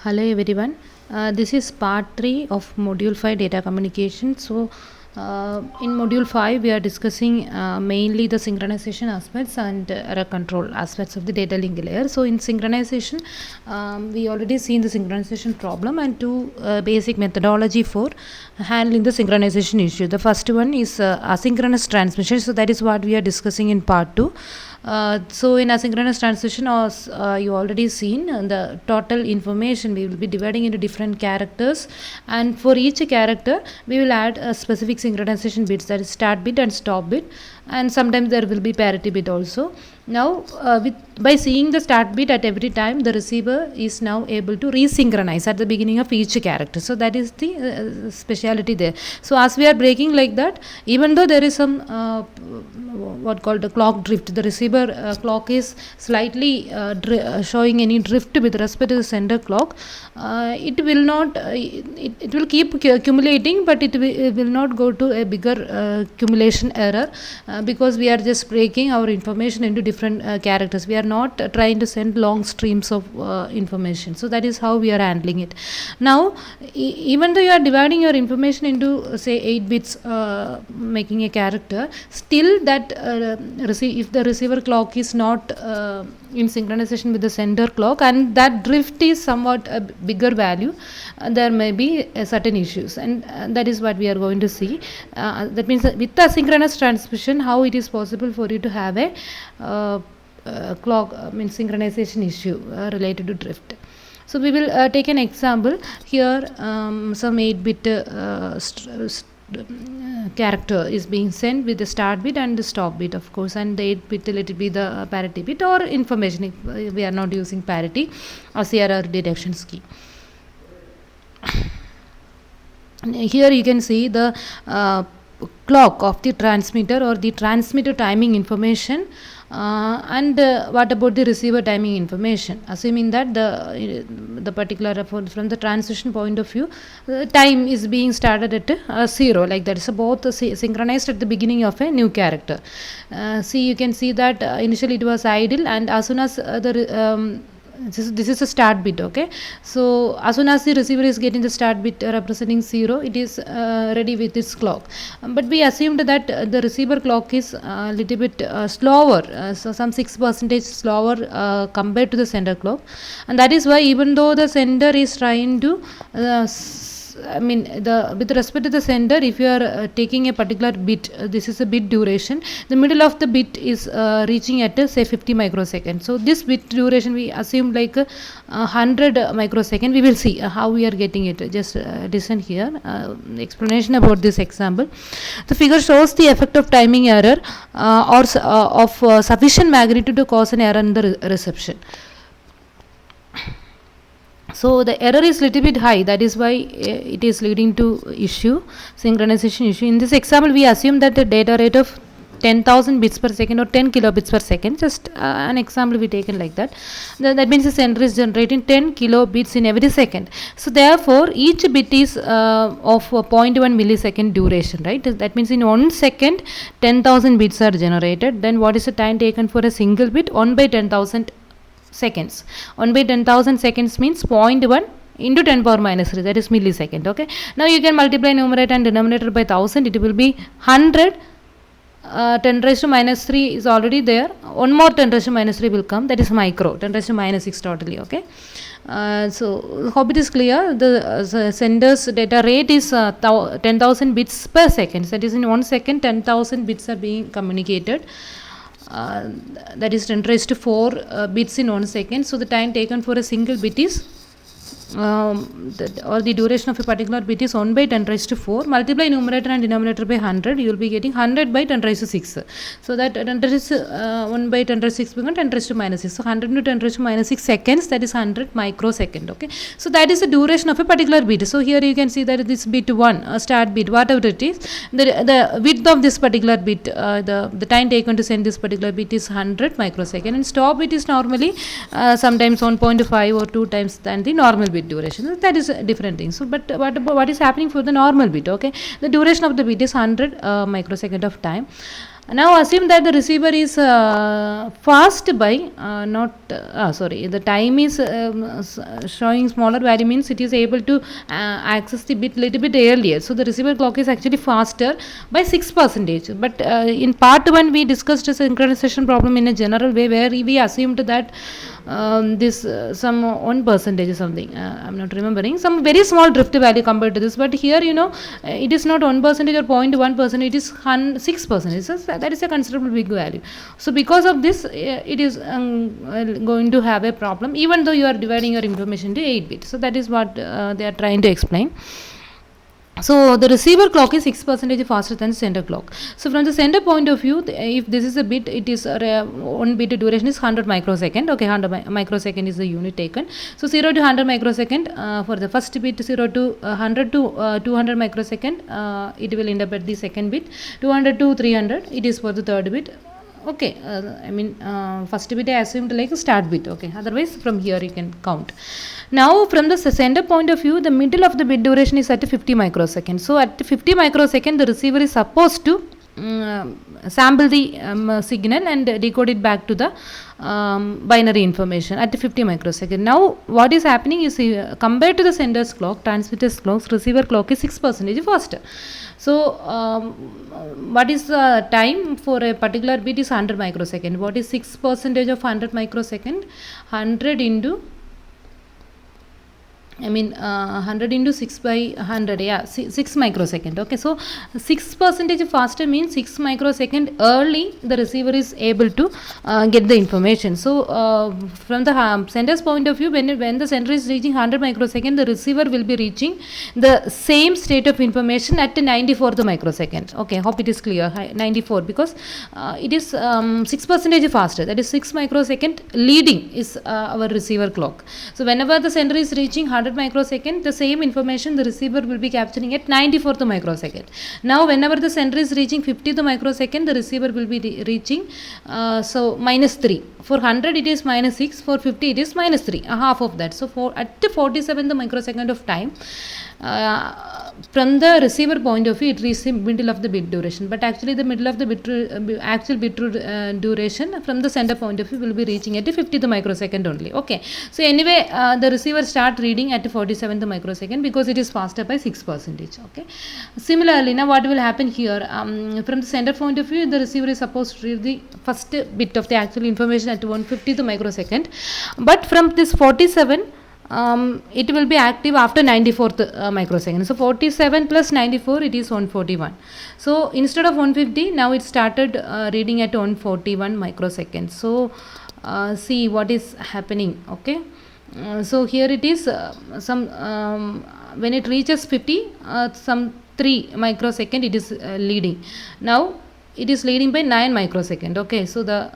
Hello everyone. This is part 3 of module 5 data communication. In module 5 we are discussing mainly the synchronization aspects and error control aspects of the data link layer. So in synchronization, we already seen the synchronization problem and two basic methodology for handling the synchronization issue. The first one is asynchronous transmission. So that is what we are discussing in part 2. So in asynchronous transmission, as you already seen, the total information we will be dividing into different characters, and for each character we will add a specific synchronization bits, that is start bit and stop bit, and sometimes there will be parity bit also. Now by seeing the start bit at every time, the receiver is now able to resynchronize at the beginning of each character. So that is the speciality there. So as we are breaking like that, even though there is some what called the clock drift, the receiver clock is slightly showing any drift with respect to the sender clock, it will not it will keep accumulating, but it will not go to a bigger accumulation error, because we are just breaking our information into different characters. We are not trying to send long streams of information. So that is how we are handling it. Now even though you are dividing your information into say 8 bits, making a character, still that if the receiver clock is not in synchronization with the sender clock, and that drift is somewhat a bigger value, there may be certain issues, and that is what we are going to see. That means with the asynchronous transmission, how it is possible for you to have a clock synchronization issue related to drift. So we will take an example here. Some 8-bit character is being sent with the start bit and the stop bit, of course, and the 8-bit let it be the parity bit or information if we are not using parity or error detection key. Here you can see the clock of the transmitter or the transmitter timing information, and what about the receiver timing information, assuming that the particular from the transition point of view, time is being started at 0, like that. So both synchronized at the beginning of a new character. See, you can see that initially it was idle, and as soon as this is a start bit. Okay, so as soon as the receiver is getting the start bit representing 0, it is ready with its clock. But we assumed that the receiver clock is a little bit slower, so some 6% slower compared to the sender clock, and that is why even though the sender is trying to with respect to the sender, if you are taking a particular bit, this is a bit duration, the middle of the bit is reaching at say 50 microseconds. So this bit duration we assume like 100 microsecond. We will see how we are getting it. Just listen here, explanation about this example. The figure shows the effect of timing error of sufficient magnitude to cause an error in the reception. So the error is little bit high, that is why it is leading to synchronization issue. In this example, we assume that the data rate of 10,000 bits per second or 10 kilobits per second, just an example we taken like that. That means the sender is generating 10 kilobits in every second. So therefore each bit is of 0.1 millisecond duration, right? That means in 1 second 10,000 bits are generated. Then what is the time taken for a single bit? 1 by 10,000 seconds. 1 by 10,000 seconds means 0.1 into 10 power minus 3, that is millisecond. Okay, now you can multiply numerator and denominator by 1000, it will be 100. 10 raised to minus 3 is already there, one more 10 raised to minus 3 will come, that is micro, 10 raised to minus 6 totally. Okay, so hope it is clear. The sender's data rate is 10,000 bits per second, that is in 1 second 10,000 bits are being communicated. That is 10 raised to 4 bits in 1 second. So the time taken for a single bit is or the duration of a particular bit is 1 by 10 raised to 4. Multiply numerator and denominator by 100, you will be getting 100 by 10 raised to 6. So that 10 raised to 1 by 10 raised to 6 becomes 10 raised to minus 6. So 100 into 10 raised to minus 6 seconds, that is 100 microsecond. Okay, so that is the duration of a particular bit. So here you can see that this bit 1, start bit, whatever it is, the width of this particular bit, the time taken to send this particular bit is 100 microsecond, and stop bit is normally sometimes 1.5 or 2 times than the normal bit duration. That is a different thing. So but what is happening for the normal bit? Okay, the duration of the bit is 100 microsecond of time. Now assume that the receiver is fast by the time is showing smaller value means it is able to access the bit little bit earlier. So the receiver clock is actually faster by 6%. But in part 1 we discussed a synchronization problem in a general way where we assumed that this some 1% or something, I'm not remembering, some very small drift value compared to this. But here it is not 1% or 0.1%, it is 6%. So that is a considerable big value. So because of this it is going to have a problem even though you are dividing your information into 8 bits. So that is what they are trying to explain. So the receiver clock is 6% faster than the sender clock. So from the sender point of view, if this is a bit, it is 1 bit duration is 100 microsecond. Okay, 100 microsecond is the unit taken. So 0 to 100 microsecond for the first bit, 0 to 100 to 200 microsecond, it will interpret the second bit. 200 to 300, it is for the third bit. Okay, first bit I assumed like a start bit. Okay, otherwise from here you can count. Now from the sender point of view, the middle of the bit duration is at 50 microseconds. So at 50 microsecond the receiver is supposed to sample the signal and decode it back to the binary information at 50 microsecond. Now what is happening is compared to the sender's clock, transmitter's clock, receiver clock is 6% faster. So what is the time for a particular bit is 100 microsecond. What is 6% of 100 microsecond? 100 into 100 into 6 by 100, 6 microsecond. Okay, so 6% faster means 6 microsecond early the receiver is able to get the information. So from the sender's point of view, when the sender is reaching 100 microsecond, the receiver will be reaching the same state of information at 94th microsecond. Okay, hope it is clear. 94, because it is 6% faster, that is 6 microsecond leading is our receiver clock. So whenever the sender is reaching 100 microsecond, the same information the receiver will be capturing at 94th microsecond. Now whenever the sender is reaching 50th microsecond, the receiver will be reaching minus 3. For 100 it is minus 6, for 50 it is minus 3, half of that. So at the 47th microsecond of time, from the receiver point of view, it reaches the middle of the bit duration, but actually the middle of the actual bit duration from the sender point of view will be reaching at 50th microsecond only. Okay, so anyway the receiver start reading at 47th microsecond because it is faster by 6%. Okay, similarly now what will happen here, from the sender point of view, the receiver is supposed to read the first bit of the actual information at 150th microsecond, but from this 47 it will be active after 94th microsecond. So 47 plus 94, it is 141. So instead of 150, now it started reading at 141 microseconds. So see what is happening. Okay, so here it is when it reaches 50, some 3 microsecond it is leading. Now it is leading by 9 microsecond. Okay, so the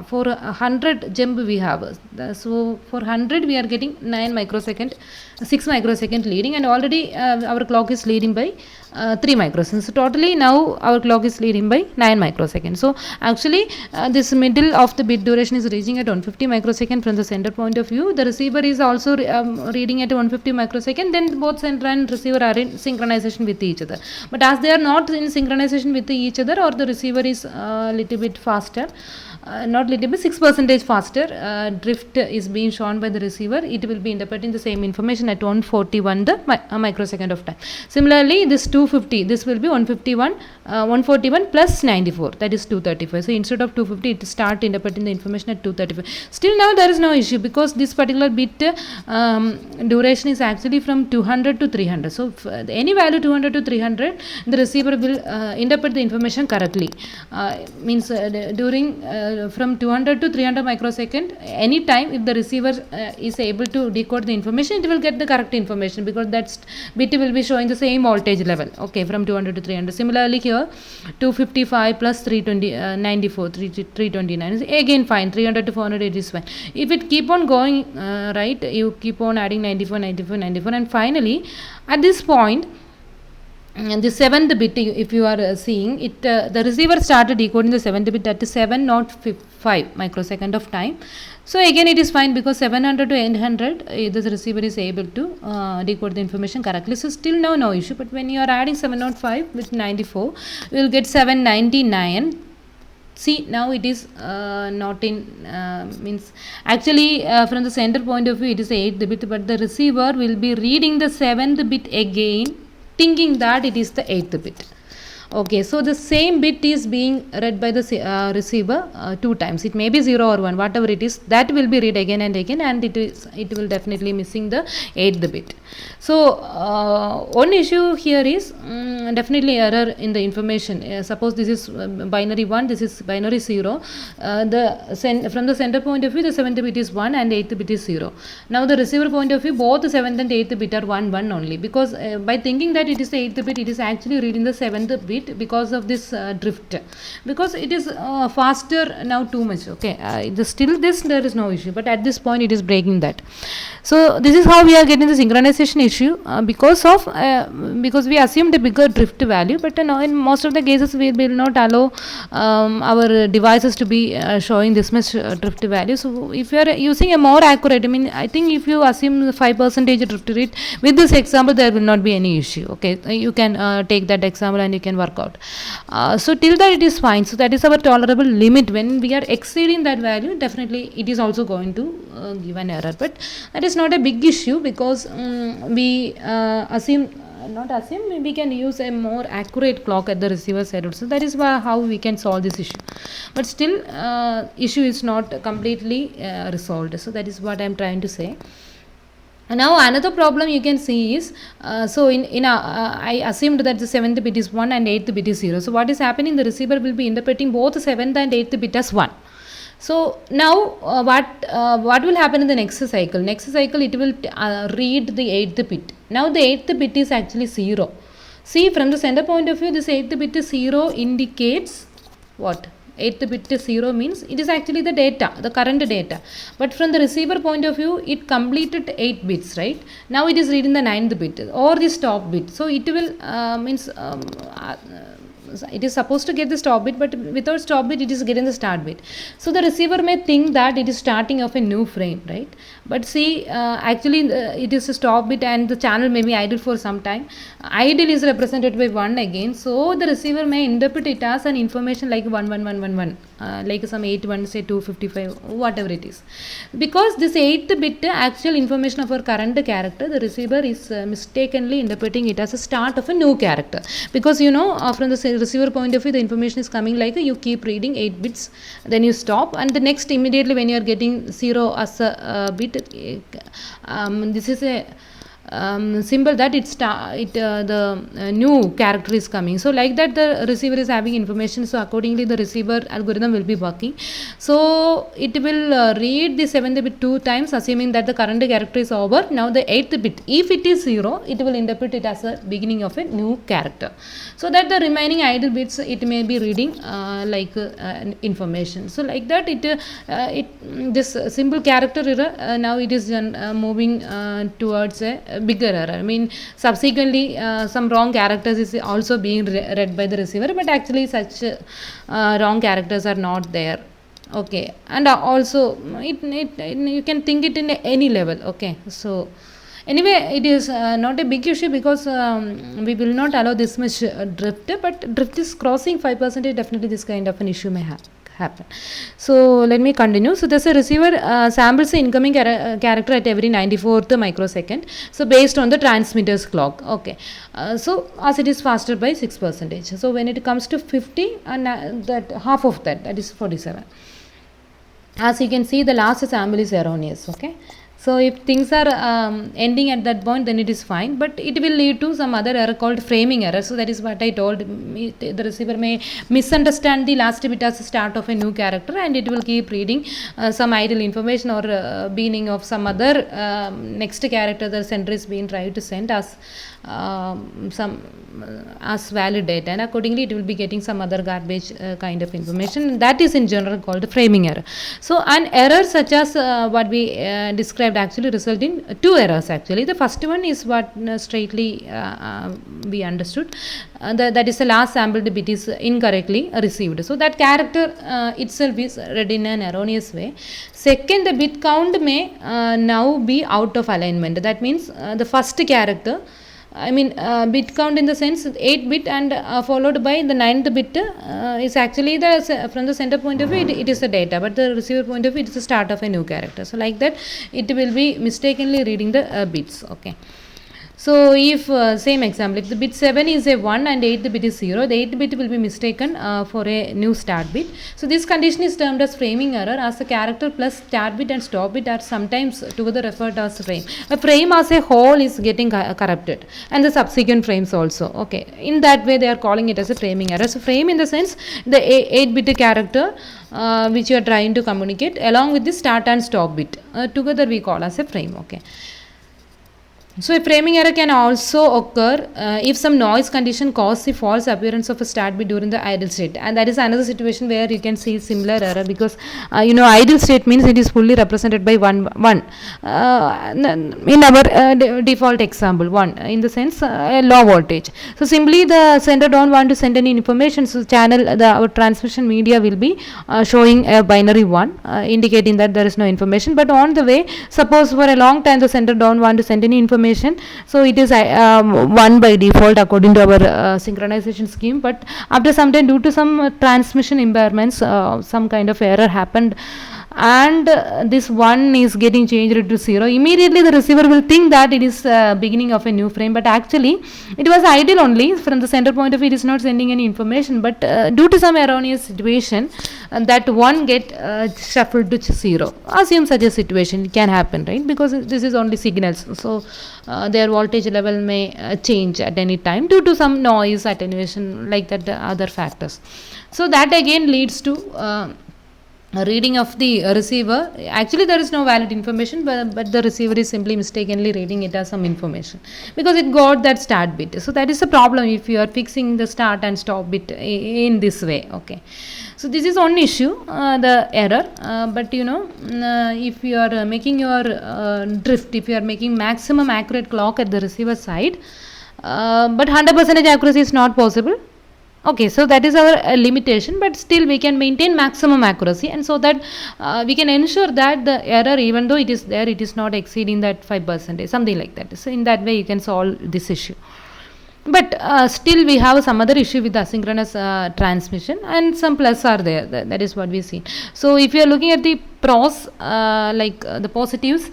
for 100 jump we have, so for 100 we are getting 9 microsecond, 6 microsecond leading, and already our clock is leading by 3 microseconds. So totally now our clock is leading by 9 microseconds. So actually this middle of the bit duration is reaching at 150 microsecond from the sender point of view. The receiver is also reading at 150 microsecond. Then both sender and receiver are in synchronization with each other. But as they are not in synchronization with each other, or the receiver is a little bit faster, not little bit, 6% faster, drift is being shown by the receiver, it will be interpreting the same information at 141 the microsecond of time. Similarly this 250, this will be 141 plus 94, that is 235. So instead of 250, it start interpreting the information at 235. Still now there is no issue because this particular bit duration is actually from 200 to 300. So any value 200 to 300, the receiver will interpret the information correctly. Means during from 200 to 300 microsecond, any time if the receiver is able to decode the information, it will get the correct information because that bit will be showing the same voltage level. Okay, from 200 to 300. Similarly here 255 plus 94, 329, again fine. 300 to 400, it is fine. If it keep on going right, you keep on adding 94, and finally at this point, and the 7th bit, if you are seeing it, the receiver started decoding the 7th bit at 705 microsecond of time. So again it is fine because 700 to 800 the receiver is able to decode the information correctly. So still no issue. But when you are adding 705 with 94, you will get 799 see now it is not in means actually from the sender point of view it is 8th bit, but the receiver will be reading the 7th bit again, thinking that it is the 8th bit. Okay, so the same bit is being read by the receiver two times. It may be 0 or 1, whatever it is, that will be read again and again, and it will definitely missing the 8th bit. So one issue here is definitely error in the information. Suppose this is binary 1, this is binary 0. From the sender point of view, the 7th bit is 1 and 8th bit is 0. Now the receiver point of view, both the 7th and 8th bit are 1 1 only, because by thinking that it is the 8th bit, it is actually reading the 7th bit because of this drift, because it is faster now too much. Okay, still this there is no issue, but at this point it is breaking that. So this is how we are getting the synchronization issue because we assumed a bigger drift value, but in most of the cases we will not allow our devices to be showing this much drift value. So if you are using a more accurate, I mean, I think if you assume 5% drift rate with this example, there will not be any issue. Okay, you can take that example and you can work out. So till that it is fine. So that is our tolerable limit. When we are exceeding that value, definitely it is also going to give an error, but that is not a big issue, because we we can use a more accurate clock at the receiver side also. That is how we can solve this issue, but still issue is not completely resolved. So that is what I am trying to say. Now another problem you can see is so I assumed that the 7th bit is 1 and 8th bit is 0. So what is happening, the receiver will be interpreting both 7th and 8th bit as 1. So now what will happen in the next cycle? Next cycle it will read the 8th bit. Now the 8th bit is actually 0. See, from the sender point of view, this 8th bit is 0 indicates what? 8th bit is 0 means it is actually the data, the current data. But from the receiver point of view, it completed 8 bits, right? Now it is reading the 9th bit or the stop bit. So it will it is supposed to get the stop bit, but without stop bit it is getting the start bit. So the receiver may think that it is starting of a new frame, right? But see, actually it is a stop bit and the channel may be idle for some time. Idle is represented by 1 again, so the receiver may interpret it as an information like 11111, like some 81, say 255, whatever it is. Because this 8th bit actual information of our current character, the receiver is mistakenly interpreting it as a start of a new character, because from the receiver point of view, the information is coming like you keep reading 8 bits, then you stop, and the next immediately when you are getting 0 as a bit, this is a symbol that the new character is coming. So like that the receiver is having information, so accordingly the receiver algorithm will be working. So it will read the 7th bit 2 times, assuming that the current character is over. Now the 8th bit, if it is 0, it will interpret it as a beginning of a new character, so that the remaining idle bits it may be reading information. So like that this simple character error, now it is moving towards a bigger error. I mean, subsequently some wrong characters is also being read by the receiver, but actually such wrong characters are not there. Okay, and also you can think it in any level. Okay, so anyway, it is not a big issue, because we will not allow this much drift, but drift is crossing 5%, definitely this kind of an issue may happen. So let me continue. So there's a receiver samples the incoming character at every 94th microsecond, so based on the transmitter's clock. Okay, so as it is faster by 6%. So when it comes to 50, and that half of that is 47. As you can see, the last sample is erroneous. Okay, so if things are ending at that point, then it is fine, but it will lead to some other error called framing error. So that is what I told. The receiver may misunderstand the last bit as the start of a new character, and it will keep reading some idle information or beginning of some other next character the sender is being tried to send as as valid data, and accordingly it will be getting some other garbage kind of information. That is in general called framing error. So an error such as what we described actually result in 2 errors actually. The first one is what straightly we understood, that is the last sampled bit is incorrectly received, so that character itself is read in an erroneous way. Second, the bit count may now be out of alignment. That means the first character I mean bit count in the sense 8 bit and followed by the ninth bit is actually from the sender point of view it is the data, but the receiver point of view it is the start of a new character. So like that it will be mistakenly reading the bits. Okay. So if same example, if the bit 7 is a 1 and 8th bit is 0, the 8th bit will be mistaken for a new start bit. So this condition is termed as framing error, as the character plus start bit and stop bit are sometimes together referred to as frame. A frame as a whole is getting corrupted, and the subsequent frames also. Okay, in that way they are calling it as a framing error. So frame in the sense the 8-bit character which you are trying to communicate along with the start and stop bit together we call as a frame. Okay. So a framing error can also occur if some noise condition causes the false appearance of a start bit during the idle state, and that is another situation where you can see similar error, because idle state means it is fully represented by one in our default example, 1 in the sense a low voltage. So simply the sender don't want to send any information, so our transmission media will be showing a binary 1 indicating that there is no information. But on the way, suppose for a long time the sender don't want to send any information, so it is 1 by default according to our synchronization scheme. But after some time, due to some transmission impairments, some kind of error happened, and this 1 is getting changed to 0. Immediately the receiver will think that it is beginning of a new frame, but actually it was idle only. From the sender point of view, it is not sending any information, but due to some erroneous situation, that 1 get shuffled to 0. Assume such a situation, it can happen, right? Because this is only signals, so their voltage level may change at any time due to some noise, attenuation, like that, other factors. So that again leads to reading of the receiver. Actually there is no valid information, but the receiver is simply mistakenly reading it as some information because it got that start bit. So that is a problem if you are fixing the start and stop bit in this way. Okay, so this is one issue, the error, but if you are making your drift, if you are making maximum accurate clock at the receiver side, but 100% accuracy is not possible. Okay, so that is our limitation, but still we can maintain maximum accuracy, and so that we can ensure that the error, even though it is there, it is not exceeding that 5%, something like that. So in that way you can solve this issue. But still we have some other issue with asynchronous transmission, and some plus are there. That is what we see. So if you are looking at the pros, the positives,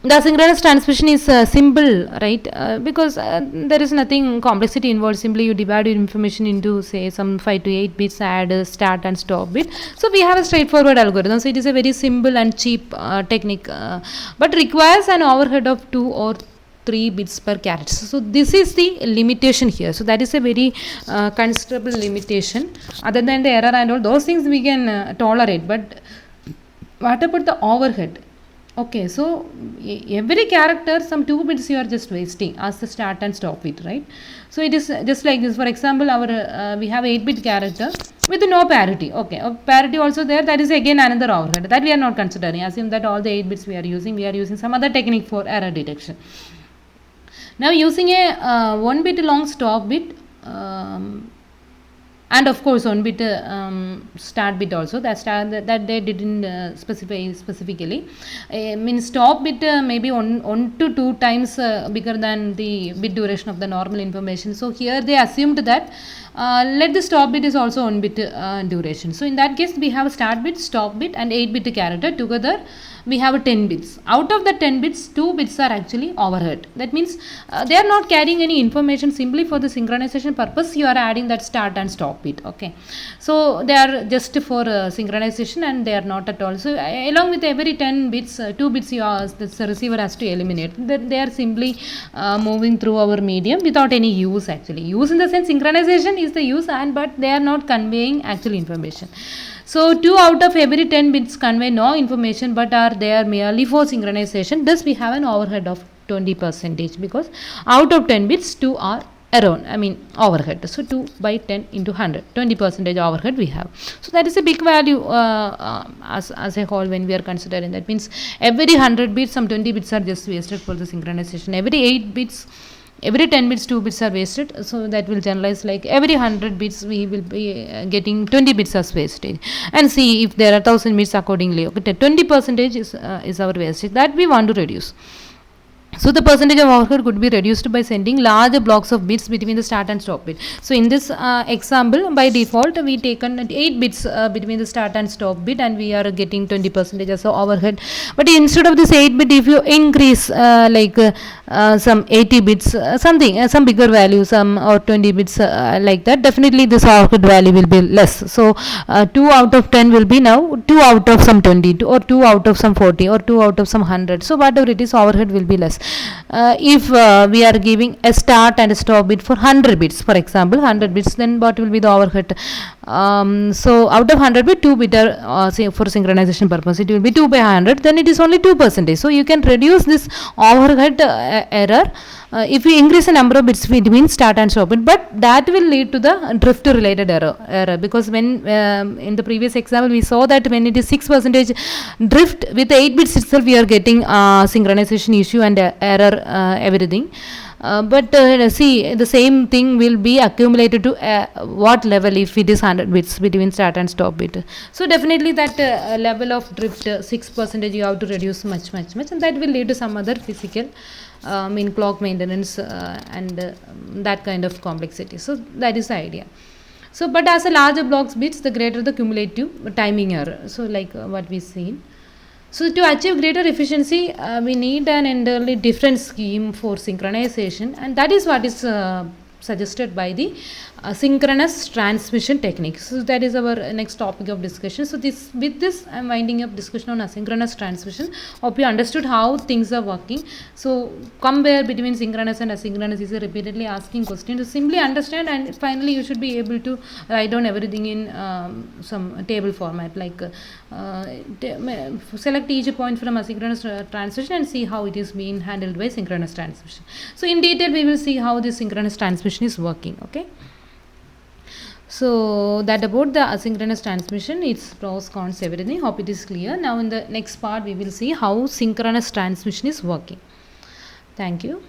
the asynchronous transmission is simple, right? Because there is nothing complexity involved. Simply you divide your information into, say, some 5 to 8 bits, add a start and stop bit. So we have a straightforward algorithm. So it is a very simple and cheap technique, but requires an overhead of 2 or 3 bits per character. So this is the limitation here. So that is a very considerable limitation. Other than the error and all those things we can tolerate, but what about the overhead? Okay, so every character, some 2 bits you are just wasting as the start and stop bit, right? So it is just like this. For example, our we have 8-bit character with no parity. Okay, parity also there. That is again another overhead that we are not considering. Assume that all the 8 bits we are using some other technique for error detection. Now using a 1 bit long stop bit, and of course 1 bit start bit also, that they didn't specify specifically. Means stop bit maybe 1 to 2 times bigger than the bit duration of the normal information. So here they assumed that let the stop bit is also 1 bit duration. So in that case we have start bit, stop bit and 8-bit character together. We have 10 bits. Out of the 10 bits, 2 bits are actually overhead. That means they are not carrying any information. Simply for the synchronization purpose, you are adding that start and stop bit. Okay, so they are just for synchronization, and they are not at all. So along with every 10 bits, 2 bits the receiver has to eliminate. They are simply moving through our medium without any use. Actually, use in the sense synchronization is the use, but they are not conveying actual information. So 2 out of every 10 bits convey no information, but are there merely for synchronization. Thus we have an overhead of 20%, because out of 10 bits 2 are overhead. So 2 by 10 into 100, 20% overhead we have. So that is a big value as a whole when we are considering. That means every 100 bits, some 20 bits are just wasted for the synchronization. Every 8 bits, every 10 bits, 2 bits are wasted. So that will generalize like every 100 bits we will be getting 20 bits as wastage. And see if there are 1000 bits accordingly. Okay, 20% is our wastage that we want to reduce. So the percentage of overhead could be reduced by sending large blocks of bits between the start and stop bit. So in this example, by default, we taken 8 bits between the start and stop bit, and we are getting 20% as overhead. But instead of this 8 bit, if you increase some 80 bits, some bigger value, some or 20 bits like that, definitely this overhead value will be less. So 2 out of 10 will be now 2 out of some 20, or 2 out of some 40, or 2 out of some 100. So whatever it is, overhead will be less. If we are giving a start and a stop bit for 100 bits, for example 100 bits, then what will be the overhead? So out of 100 bit, 2 bit are say for synchronization purpose, it will be 2 by 100, then it is only 2%. So you can reduce this overhead error if we increase the number of bits between start and stop bit, but that will lead to the drift related error, because when in the previous example we saw that when it is 6% drift with 8 bits itself, we are getting synchronization issue and error, everything. But see, the same thing will be accumulated to what level if it is 100 bits between start and stop bit. So definitely that level of drift 6% you have to reduce much, and that will lead to some other physical in clock maintenance and that kind of complexity. So that is the idea. So but as a larger blocks bits, the greater the cumulative timing error. So like what we seen. So to achieve greater efficiency, we need an entirely different scheme for synchronization, and that is what is suggested by the synchronous transmission technique. So that is our next topic of discussion. So with this I am winding up discussion on asynchronous transmission. Hope you understood how things are working. So compare between synchronous and asynchronous is a repeatedly asking question. To simply understand, and finally you should be able to write down everything in some table format, like select each point from asynchronous transmission and see how it is being handled by synchronous transmission. So in detail we will see how this synchronous transmission is working. Okay. So that about the asynchronous transmission, its pros, cons, everything. Hope it is clear. Now in the next part we will see how synchronous transmission is working. Thank you.